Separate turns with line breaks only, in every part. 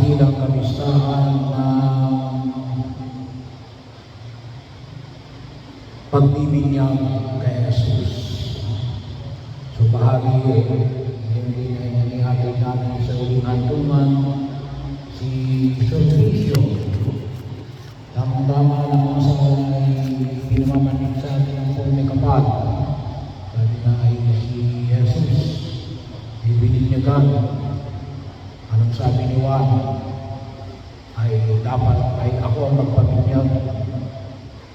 dakilang kabistahan ng pagbibinyag kay Jesus. So bahagi hindi na inanihatid namin sa uling hantungan si servisyo. Tamang-tama na kung saan ay pinamamanig sa atin ang forme kapal. Sabi nga ay si Jesus, ibininyagan. Anong sabi ni Juan? Ay dapat ay ako ang magpabinyag.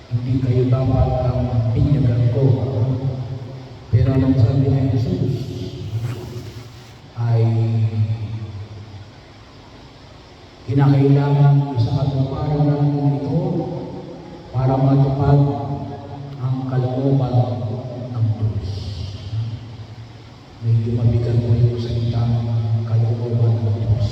Hindi kayo dapat ang binyagan ko. Pero anong sabi ni Jesus? Ay kinakailangan isa katuparan natin ito para matupad ang kalooban ng Diyos. Medyo mabigat mo yung salitang kalooban ng Diyos.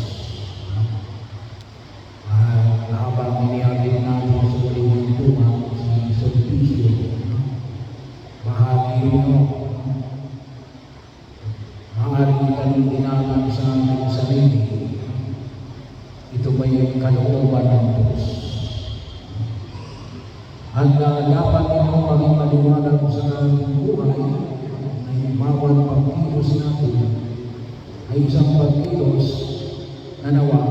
Habang inihatid natin sa uling hantungan si servisyo, bahagi nyo, maaaring itanong din natin sa ating sarili, ito ba yung kalooban ng Diyos? At dapat ito maging maliwanag sa ating buhay na yung bawat pagkilos natin ay isang pagkilos na nawa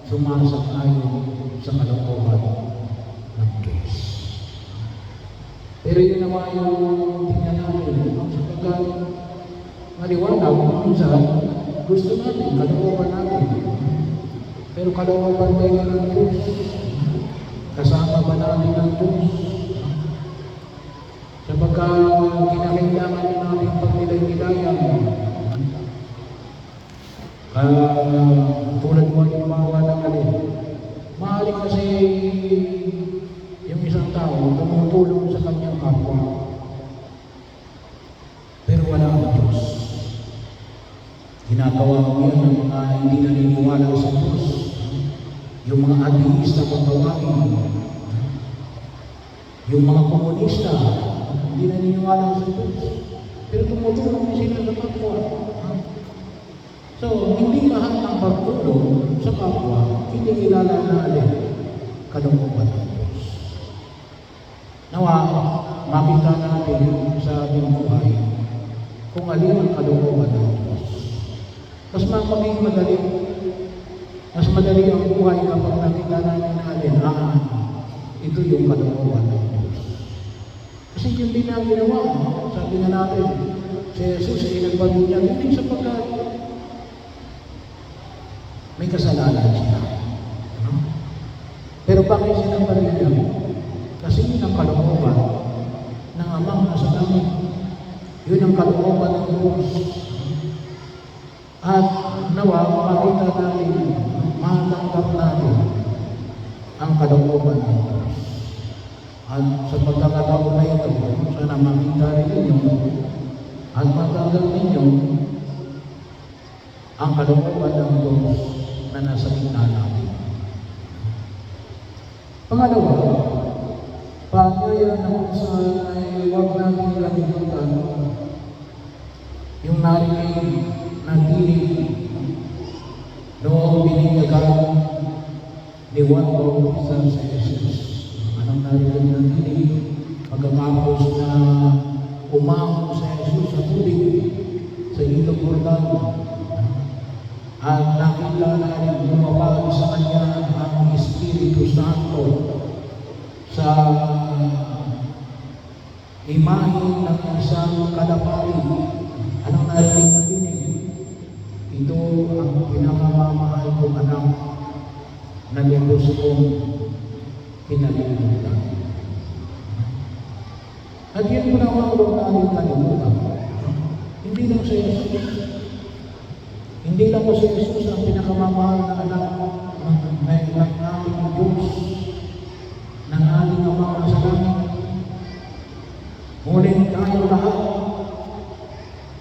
sumasang-ayon sa kalooban ng Diyos. Pero yun naman yung tingnan natin, sapagkat maliwanag kung minsan gusto natin, kalooban natin. Pero kalooban tayo ng Diyos. Kasama ba natin ng Diyos? Sapagkat kinakailangan din natin pag-nilay-nilayan. Tulad mo yung mawa ng alin. Maaaring kasi yung isang tao tumutulong sa kanyang kapwa. Pero wala ang Diyos. Ginagawa mo yan ng mga hindi naniniwala sa Diyos. Yung mga ateista kung tawagin, yung mga komunista, hindi naniniwala sa Diyos. Pero tumutulong sila sa kapwa. So, hindi lahat ng pagtulong sa kapwa, hindi kilala natin kalooban ng Diyos. Nawa, makita natin sa ating buhay kung alin ang kalooban ng Diyos. Mas maging madali. Mas madali ang buhay kapag nakita natin ito yung kalooban ng Diyos. Kasi yun din ang ginawa. Sabi nga natin, si Jesus ay nagpabinyag, hindi sapagkat may kasalanan siya. Pero bakit siya nagpabinyag? Kasi yun ang kalooban ng Amang nasa langit. Yun ang kalooban ng Diyos. At nawa, makita natin, matanggap natin ang kalooban ng Diyos. At sa pagkakataon na ito, sana makita rin ninyo at matanggap ninyo ang kalooban ng Diyos na nasa gitna natin. Pangalawa, paanyaya na kung saan ay huwag natin kalimutan yung narinig na tinig noong bininyagan ni Juan Bautista sa Jesus. Anong narinig na tinig? Pagkatapos na umahon sa Jesus sa tubig sa Ilog Jordan at nakita natin lumabag sa kanya ang Espiritu Santo sa imahe ng isang kalapati. Anong narinig na tinig? Ito ang pinakamamahal kong anak na lubos kong kinalimutan. At yun po naman huwag natin kalimutan. Hindi lang si Jesus. Hindi lang po si Jesus ang pinakamamahal na anak ng ating Diyos, ng ating Amang nasa langit. Ngunit tayo lahat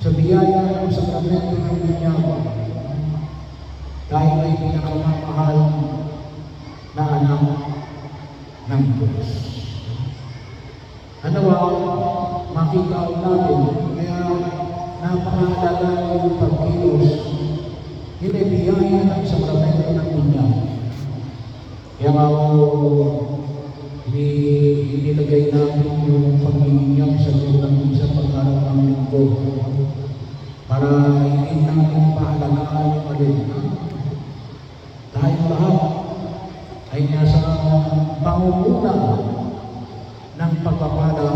sa biyaya ng sakramento ng binyag, tayo ay pinakamamahal na anak ng Diyos. Ano ba, makita natin, kaya napakahalaga yung pagkilos, yun ay biyaya ng sakramento ng binyag. nga inilagay natin yung pag-iingat sa loob ng isang pag-araw ng linggo para hindi natin paalagaan yung alin. Tayo lahat ay nasa pangunguna ng pagpapala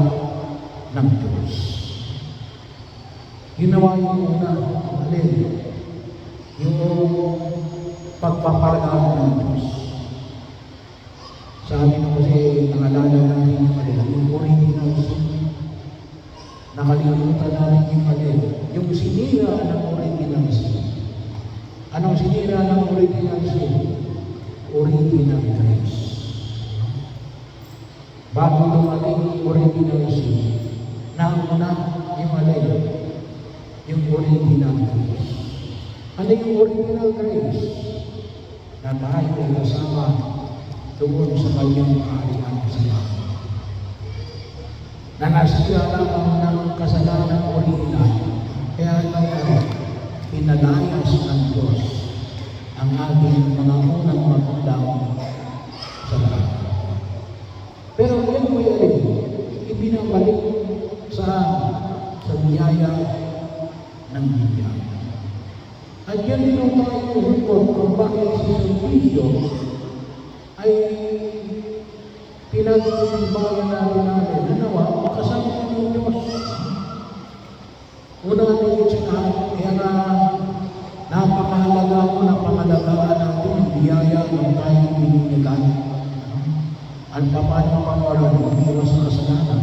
ng Diyos. Ginawa yung una, alin? Yung pagpapala ng Diyos. Sabi mo kasi, nakalala natin yung alin, yung original sin. Nakalimutan natin yung alin, yung sinira ng original sin. Anong sinira ng original sin? Original grace. Bago dumating yung original sin, nauna yung alin, yung original grace. Ano yung original grace? Na tayo ay kasama doon sa kanyang kaharian sa langit. Na nasira lamang ng kasalanan original, kaya ngayon, pinalayas ng Diyos ang ating mga unang magulang sa langit. Pero yan mo yan, ibinabalik sa biyaya ng Biblia. At yan din ang tayo hukot kung bakit si Servisyo ay pinag-iimbayan natin na nawa, makasama ng Diyos. Una natin sinahan, kaya na napakahalaga ko na pangalagaan natin ang biyaya ng tayo binigyan. Ang paano pamara ng iwas sa kasalanan.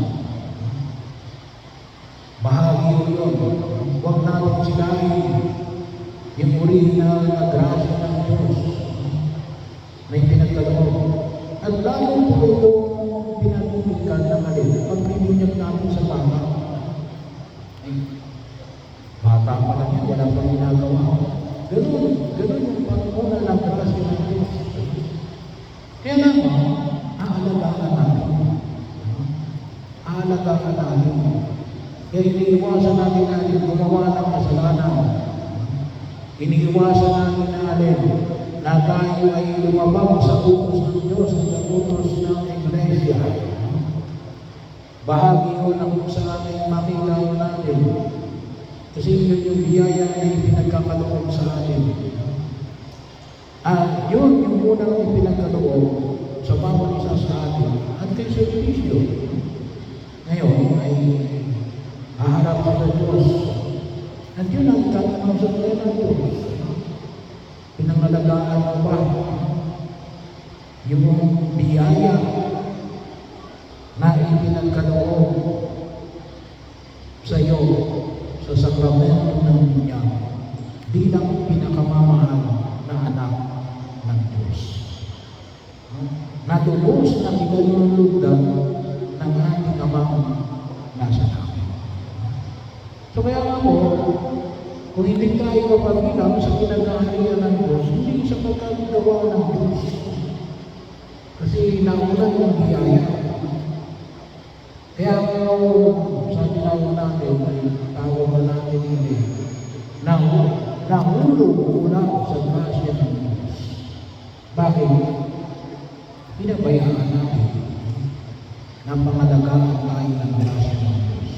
Bahagi yun. Huwag natin silahin yung original na grasya ng Diyos na ipinagkaloob. At lalo po itong pinatumikan ng alin, pagbibinyag natin sa bata. Ay, bata pa lang yan, wala pang ginagawa. Ganun yung panguna ng grasya ng Diyos. Kaya naman, aalagaan natin. Kaya iniiwasan natin gumawa ng kasalanan. Iniiwasan natin na tayo ay lumabang sa utos ng Diyos at sa utos ng Iglesia. Bahagi yun ang kung saan ay makita natin. Kasi yun yung biyaya na ipinagkakaloob sa atin. Yun yung unang ipinagkaloob sa bawat isa sa atin at kay Servisyo. Ngayon ay haharap sa Diyos. At yun ang tatanong sa kanya ng Diyos. Pinangalagaan mo ba yung biyaya na ipinagkaloob sa iyo sa sakramento ng Niya bilang pinakamamahal na anak ng Diyos? Natubos na kinalulugdan ng ating amang nasa langit. So kaya nga po, kung hindi tayo mapabilang sa pinagkaharian ng Diyos, hindi sa pagkagawa ng Diyos. Kasi nauna yung biyaya. Kaya sabi natin, ay tawag na natin hindi, nahulog mula sa grasya ng Diyos. Bakit? Pinabayaan natin na pangalagaan tayo ng grasya ng Diyos.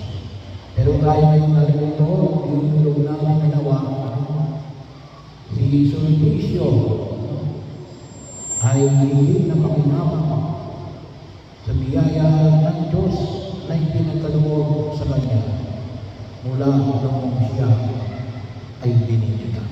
Pero tayo ngayong nalilito, yung tulog namin na nawa, si Servisyo ay higit na makinabang sa biyaya ng Diyos na ipinagkaloob sa Kanya mula nung siya ay binigyan.